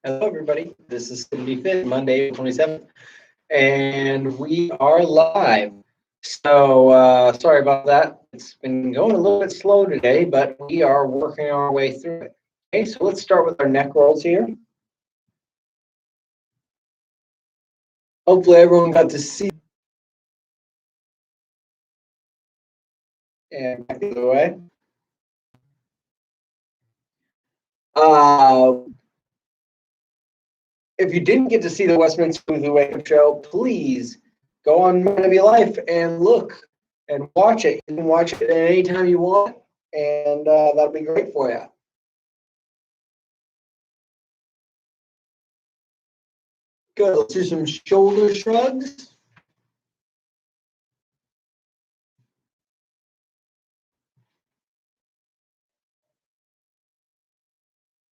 Hello, everybody. This is going to be Fit, Monday, April 27th, and we are live. So, sorry about that. It's been going a little bit slow today, but we are working our way through it. Okay, so let's start with our neck rolls here. Hopefully, everyone got to see. And back the other way. If you didn't get to see the Westminster Smoothie Wake Up Show, please go on Mind of Your Life and look and watch it. You can watch it anytime you want, and that'll be great for you. Good. Let's do some shoulder shrugs.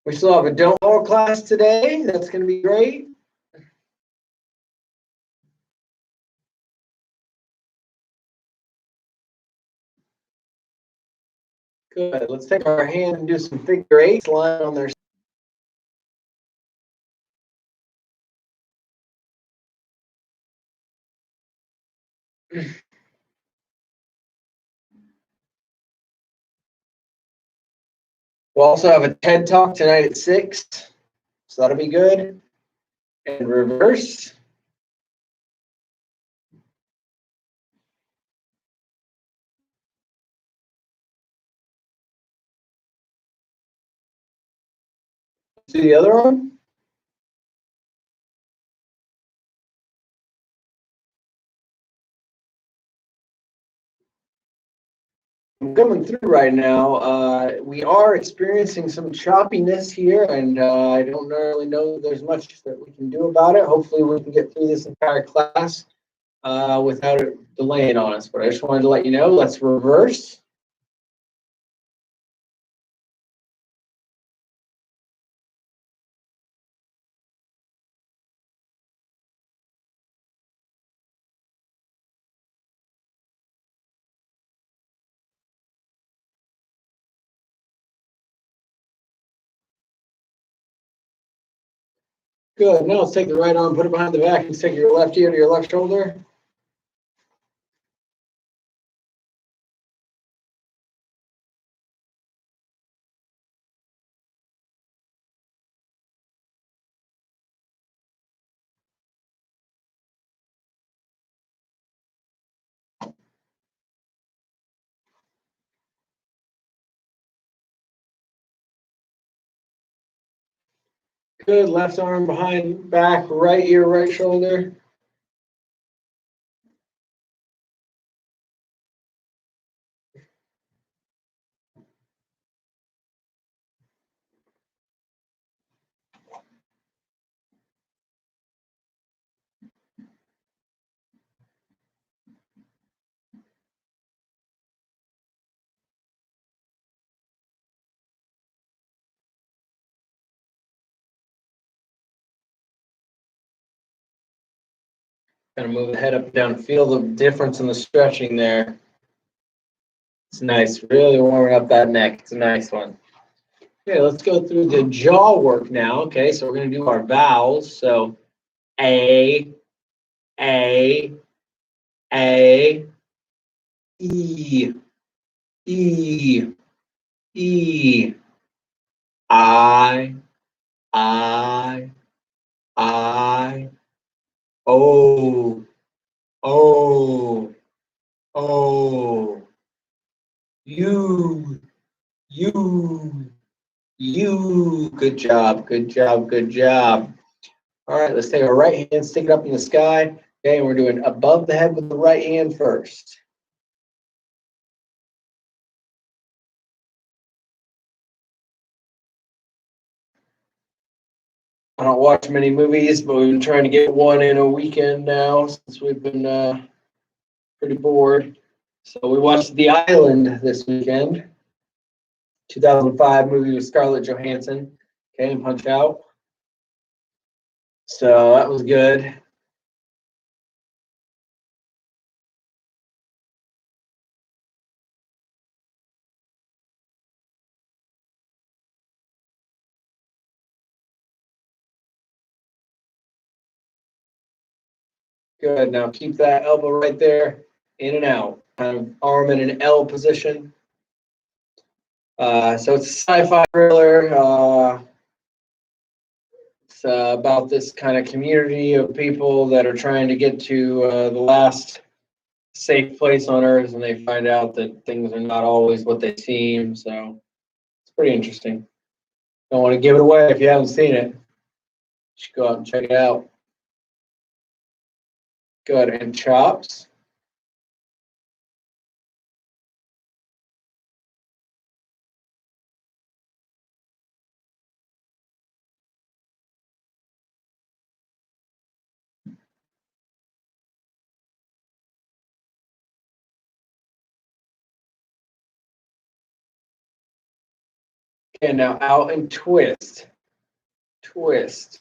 We still have a demo class today. That's going to be great. Good. Let's take our hand and do some figure eights lying on their. We'll also have a TED Talk tonight at 6, so that'll be good. And reverse. Do the other arm. I'm coming through right now. We are experiencing some choppiness here, and I don't really know there's much that we can do about it. Hopefully, we can get through this entire class without it delaying on us. But I just wanted to let you know, let's reverse. Good. Now let's take the right arm, put it behind the back, and stick your left ear to your left shoulder. Good. Left arm behind back, right ear, right shoulder. Kind of move the head up and down. Feel the difference in the stretching there. It's nice. Really warming up that neck. It's a nice one. Okay, let's go through the jaw work now. Okay, so we're going to do our vowels. So A, E, E, E, I, O, O, O, U, U. Good job, good job, good job. All right, let's take our right hand, stick it up in the sky. Okay, and we're doing above the head with the right hand first. I don't watch many movies, but we've been trying to get one in a weekend now since we've been pretty bored. So we watched The Island this weekend. 2005 movie with Scarlett Johansson. Okay, and Punch Out. So that was good. Good. Now keep that elbow right there, in and out. Kind of arm in an L position. So it's a sci-fi thriller. It's about this kind of community of people that are trying to get to the last safe place on Earth, and they find out that things are not always what they seem. So it's pretty interesting. Don't want to give it away if you haven't seen it. You should go out and check it out. Good. And chops. Okay, now out and twist. Twist.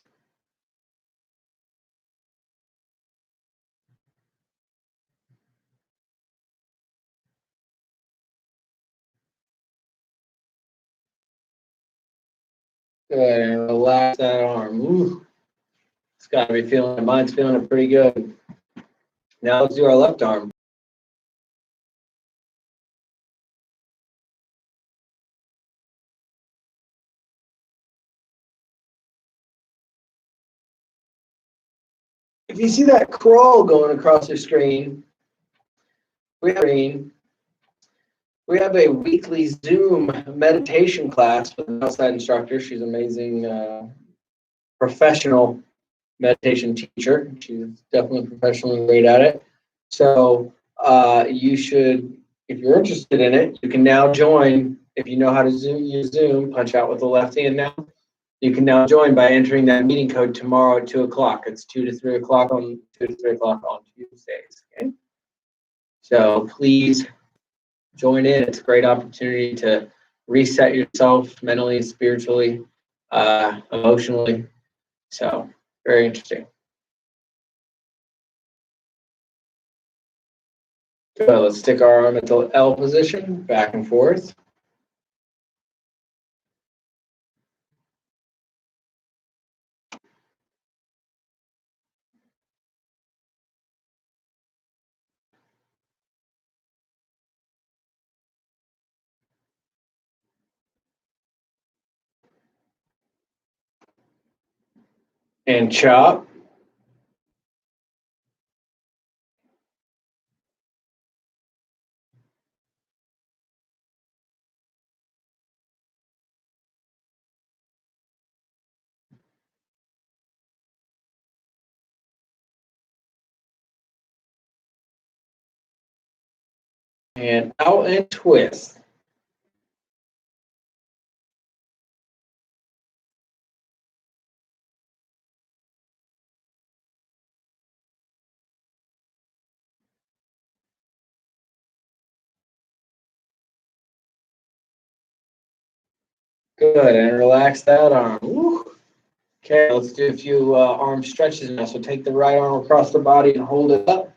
Good. And relax that arm. Ooh, it's got to be feeling it. Mine's feeling it pretty good. Now let's do our left arm. If you see that crawl going across your screen, we have a weekly Zoom meditation class with an outside instructor. She's an amazing professional meditation teacher. She's definitely professionally great at it. So you should, if you're interested in it, you can now join. If you know how to use Zoom, punch out with the left hand now. You can now join by entering that meeting code tomorrow at 2 o'clock. It's 2 to 3 o'clock on 2 to 3 o'clock on Tuesdays. Okay. So please join in. It's a great opportunity to reset yourself mentally, spiritually, emotionally. So very interesting. So let's stick our arm at the L position, back and forth. And chop. And out and twist. Good. And relax that arm. Woo. Okay, let's do a few arm stretches now. So take the right arm across the body and hold it up.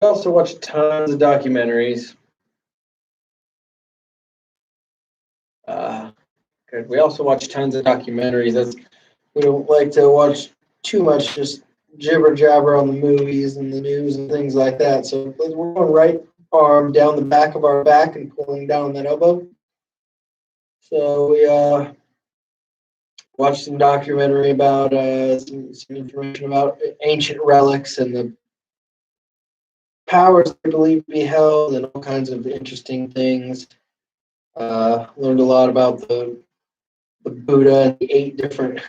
I also watch tons of documentaries. Good. We also watch tons of documentaries. We don't like to watch too much just jibber jabber on the movies and the news and things like that. So we're going right arm down the back of our back and pulling down that elbow. So we watched some documentary about some information about ancient relics and the powers they believe to be held and all kinds of interesting things. Learned a lot about the Buddha and the 8 different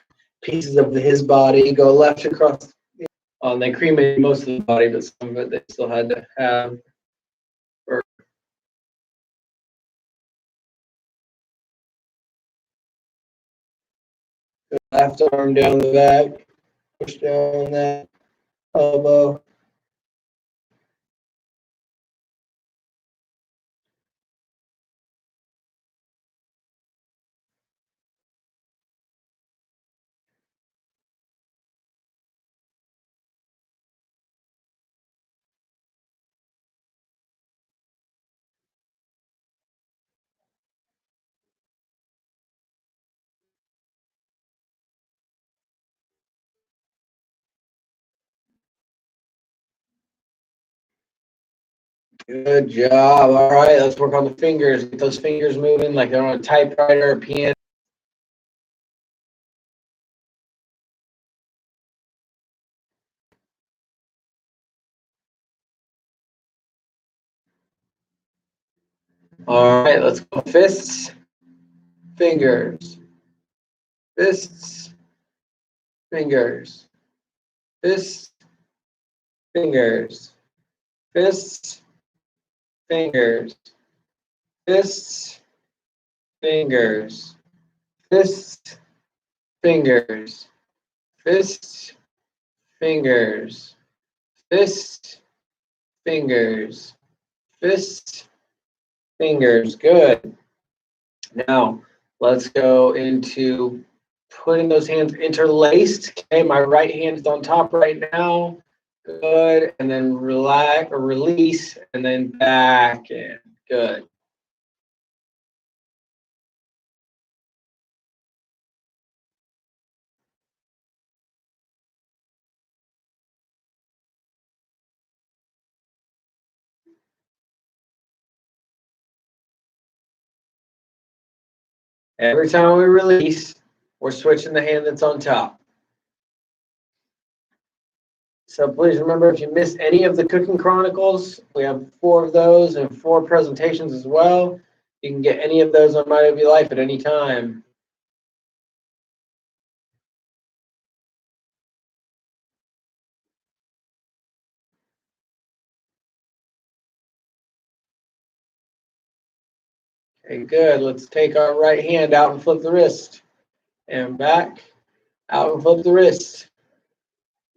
pieces of his body go left across. They cremated most of the body, but some of it they still had to have. Or, left arm down the back, push down that elbow. Good job. All right, let's work on the fingers. Get those fingers moving like they're on a typewriter or piano. All right, let's go fists, fingers, fists, fingers, fists, fingers, fists, fingers, fists, fingers, fists, fingers, fists, fingers, fists, fingers, fists, fingers. Good. Now let's go into putting those hands interlaced. Okay, my right hand is on top right now. Good. And then relax or release and then back in. Good. Every time we release, we're switching the hand that's on top. So please remember, if you miss any of the Cooking Chronicles, we have 4 of those and 4 presentations as well. You can get any of those on My OV Life at any time. Okay, good. Let's take our right hand out and flip the wrist. And back, out and flip the wrist.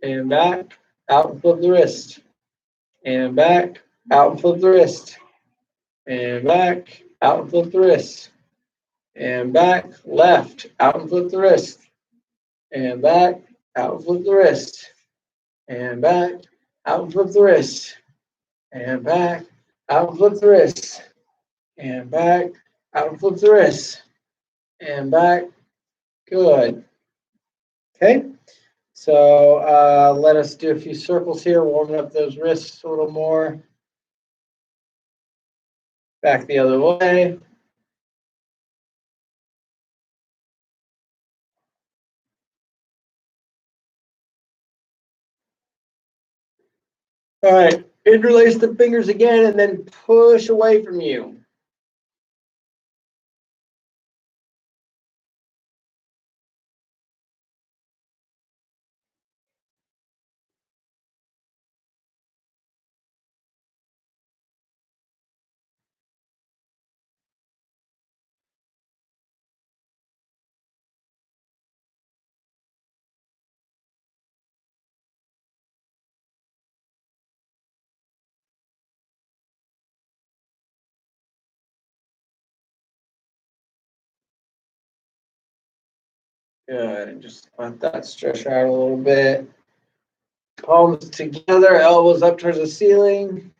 And back, out and flip the wrist. And back, out and flip the wrist. And back, out and flip the wrist. And back, left, out and flip the wrist. And back, out and flip the wrist. And back, out and flip the wrist. And back, out and flip the wrist. And back, out and flip the wrist. And back. Good. Okay. So let us do a few circles here, warming up those wrists a little more. Back the other way. All right, interlace the fingers again and then push away from you. Good, and just let that stretch out a little bit. Palms together, elbows up towards the ceiling.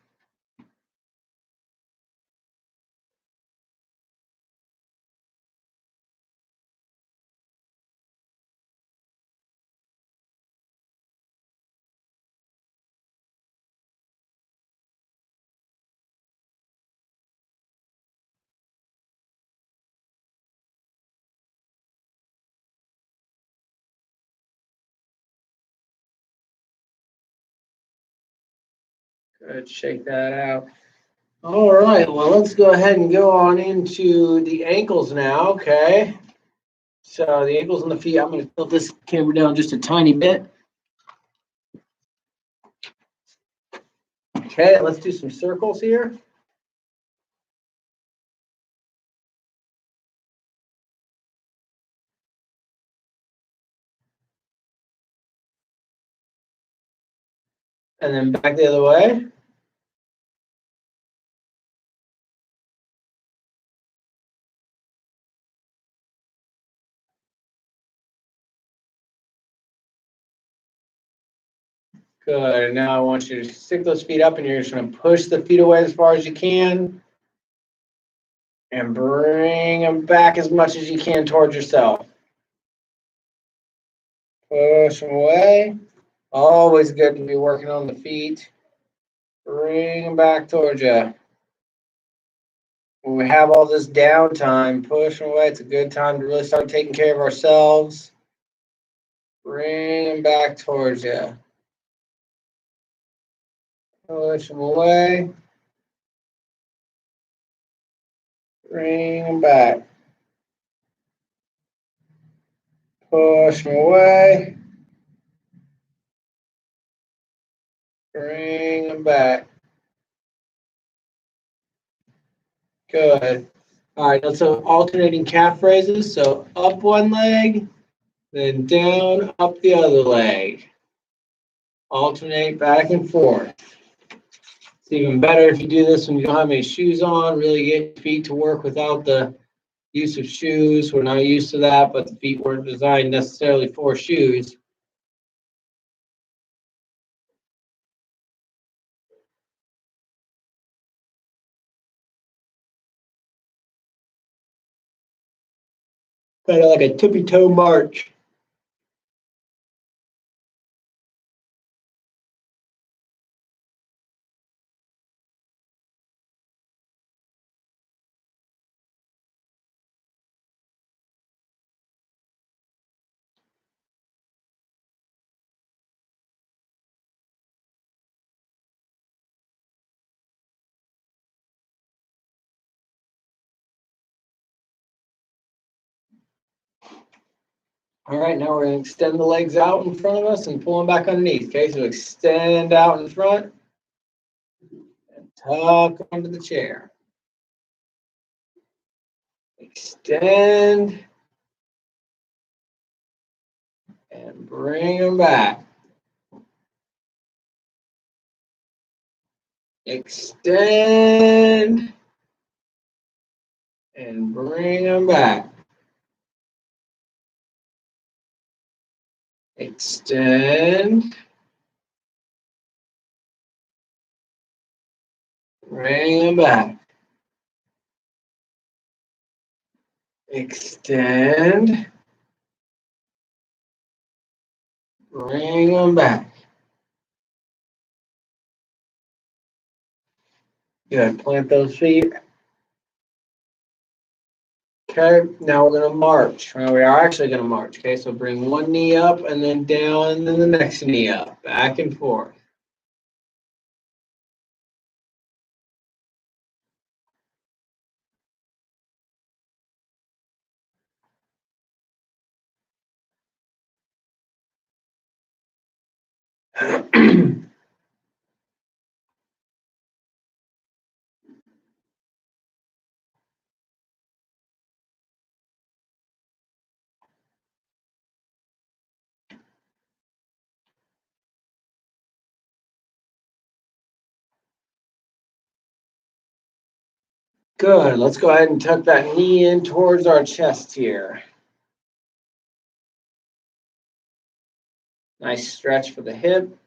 Good, shake that out. All right, well, let's go ahead and go on into the ankles now, okay? So the ankles and the feet, I'm going to tilt this camera down just a tiny bit. Okay, let's do some circles here. And then back the other way. Good. Now I want you to stick those feet up and you're just going to push the feet away as far as you can. And bring them back as much as you can towards yourself. Push them away. Always good to be working on the feet. Bring them back towards you. When we have all this downtime, push them away. It's a good time to really start taking care of ourselves. Bring them back towards you. Push them away. Bring them back. Push them away. Bring them back. Good. All right, so alternating calf raises. So up one leg, then down, up the other leg. Alternate back and forth. It's even better if you do this when you don't have any shoes on. Really get your feet to work without the use of shoes. We're not used to that, but the feet weren't designed necessarily for shoes. Kind of like a tippy toe march. All right, now we're going to extend the legs out in front of us and pull them back underneath. Okay, so extend out in front and tuck under the chair. Extend and bring them back. Extend and bring them back. Extend, bring them back. Extend, bring them back. Good. Plant those feet. Okay, now we're going to march. Well, we are actually going to march. Okay, so bring one knee up and then down and then the next knee up. Back and forth. Good. Let's go ahead and tuck that knee in towards our chest here. Nice stretch for the hip.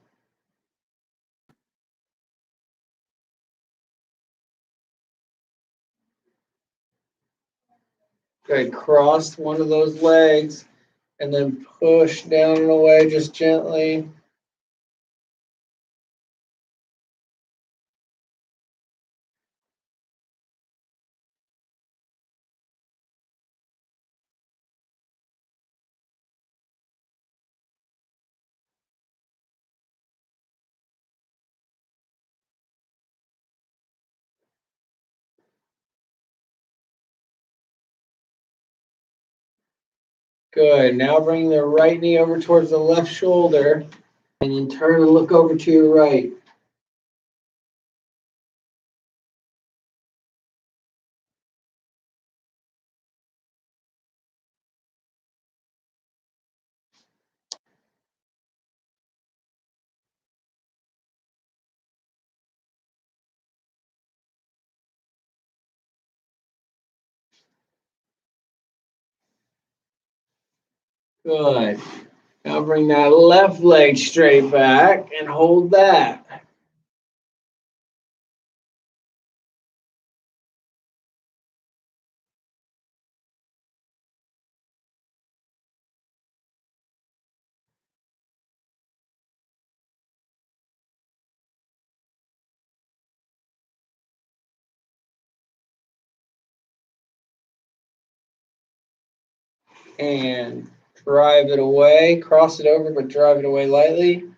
Good. Cross one of those legs and then push down and away just gently. Good. Now bring the right knee over towards the left shoulder and then turn and look over to your right. Good. Now bring that left leg straight back and hold that. and drive it away. Cross it over, but drive it away lightly.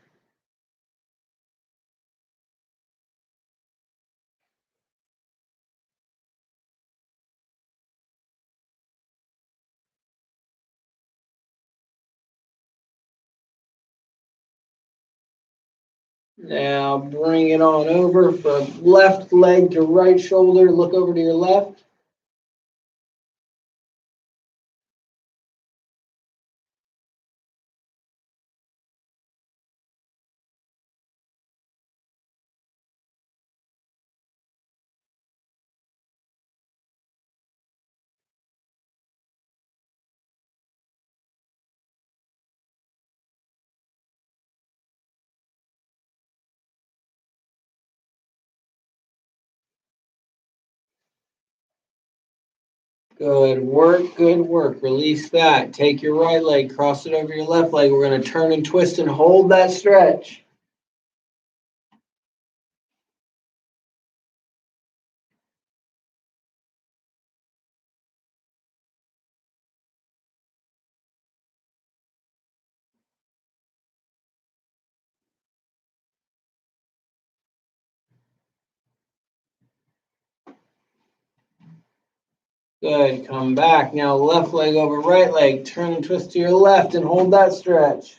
Now bring it on over from left leg to right shoulder. Look over to your left. Good work, good work. Release that. Take your right leg, cross it over your left leg. We're going to turn and twist and hold that stretch. Good. Come back. Now left leg over right leg. Turn and twist to your left and hold that stretch.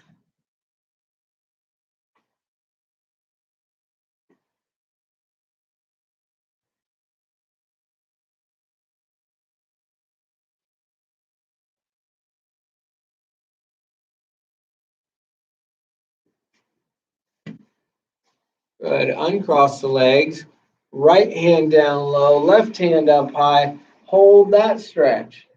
Good. Uncross the legs. Right hand down low, left hand up high. Hold that stretch.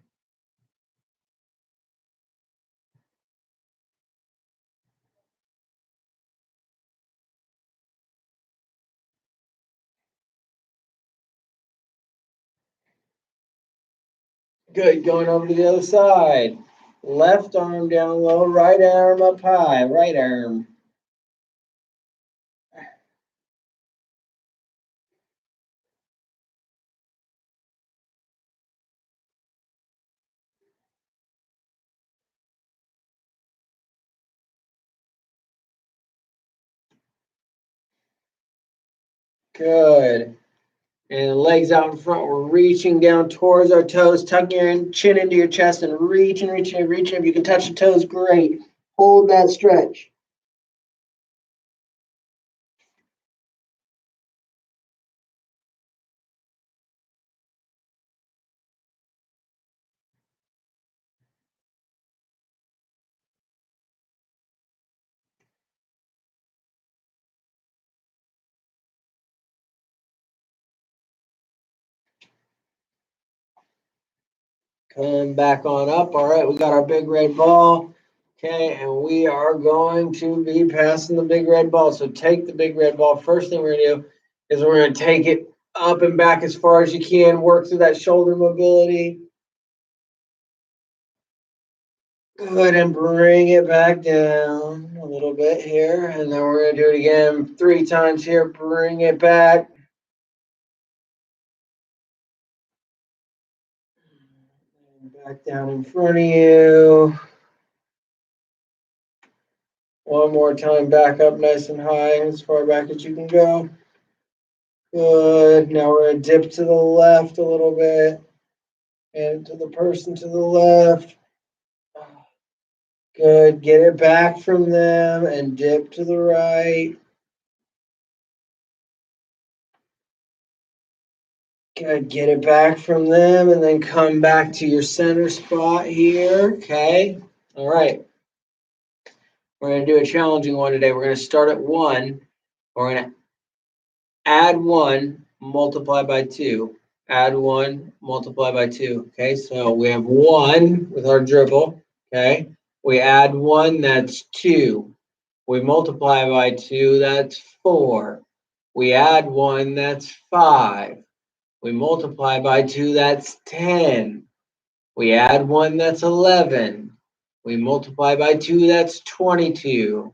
Good. Going over to the other side. Left arm down low, right arm up high. Right arm. Good. And legs out in front. We're reaching down towards our toes. Tuck your chin into your chest and reach and reach and reach. If you can touch the toes, great. Hold that stretch. Come back on up. All right, we got our big red ball. Okay, and we are going to be passing the big red ball. So take the big red ball. First thing we're going to do is we're going to take it up and back as far as you can. Work through that shoulder mobility. Good, and bring it back down a little bit here. And then we're going to do it again 3 times here. Bring it back. Back down in front of you. One more time, back up nice and high, as far back as you can go. Good. Now we're going to dip to the left a little bit. And to the person to the left. Good. Get it back from them and dip to the right. Good. Get it back from them and then come back to your center spot here. Okay. All right. We're going to do a challenging one today. We're going to start at 1. We're going to add 1, multiply by 2. Add 1, multiply by 2. Okay. So we have 1 with our dribble. Okay. We add 1, that's 2. We multiply by 2, that's 4. We add 1, that's 5. We multiply by 2, that's 10. We add 1, that's 11. We multiply by 2, that's 22.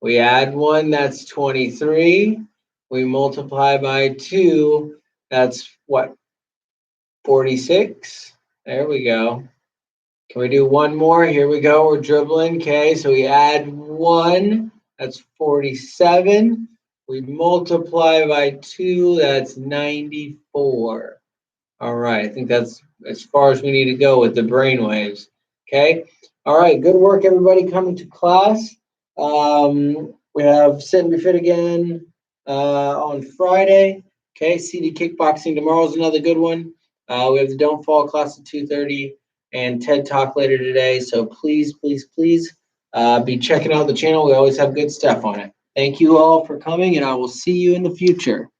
We add 1, that's 23. We multiply by 2, that's what? 46. There we go. Can we do one more? Here we go. We're dribbling. Okay, so we add 1. That's 47. We multiply by 2. That's 94. All right. I think that's as far as we need to go with the brainwaves. Okay. All right. Good work, everybody, coming to class. We have Sit and Be Fit again on Friday. Okay. CD Kickboxing tomorrow is another good one. We have the Don't Fall class at 2:30 and TED Talk later today. So please, please, please be checking out the channel. We always have good stuff on it. Thank you all for coming, and I will see you in the future.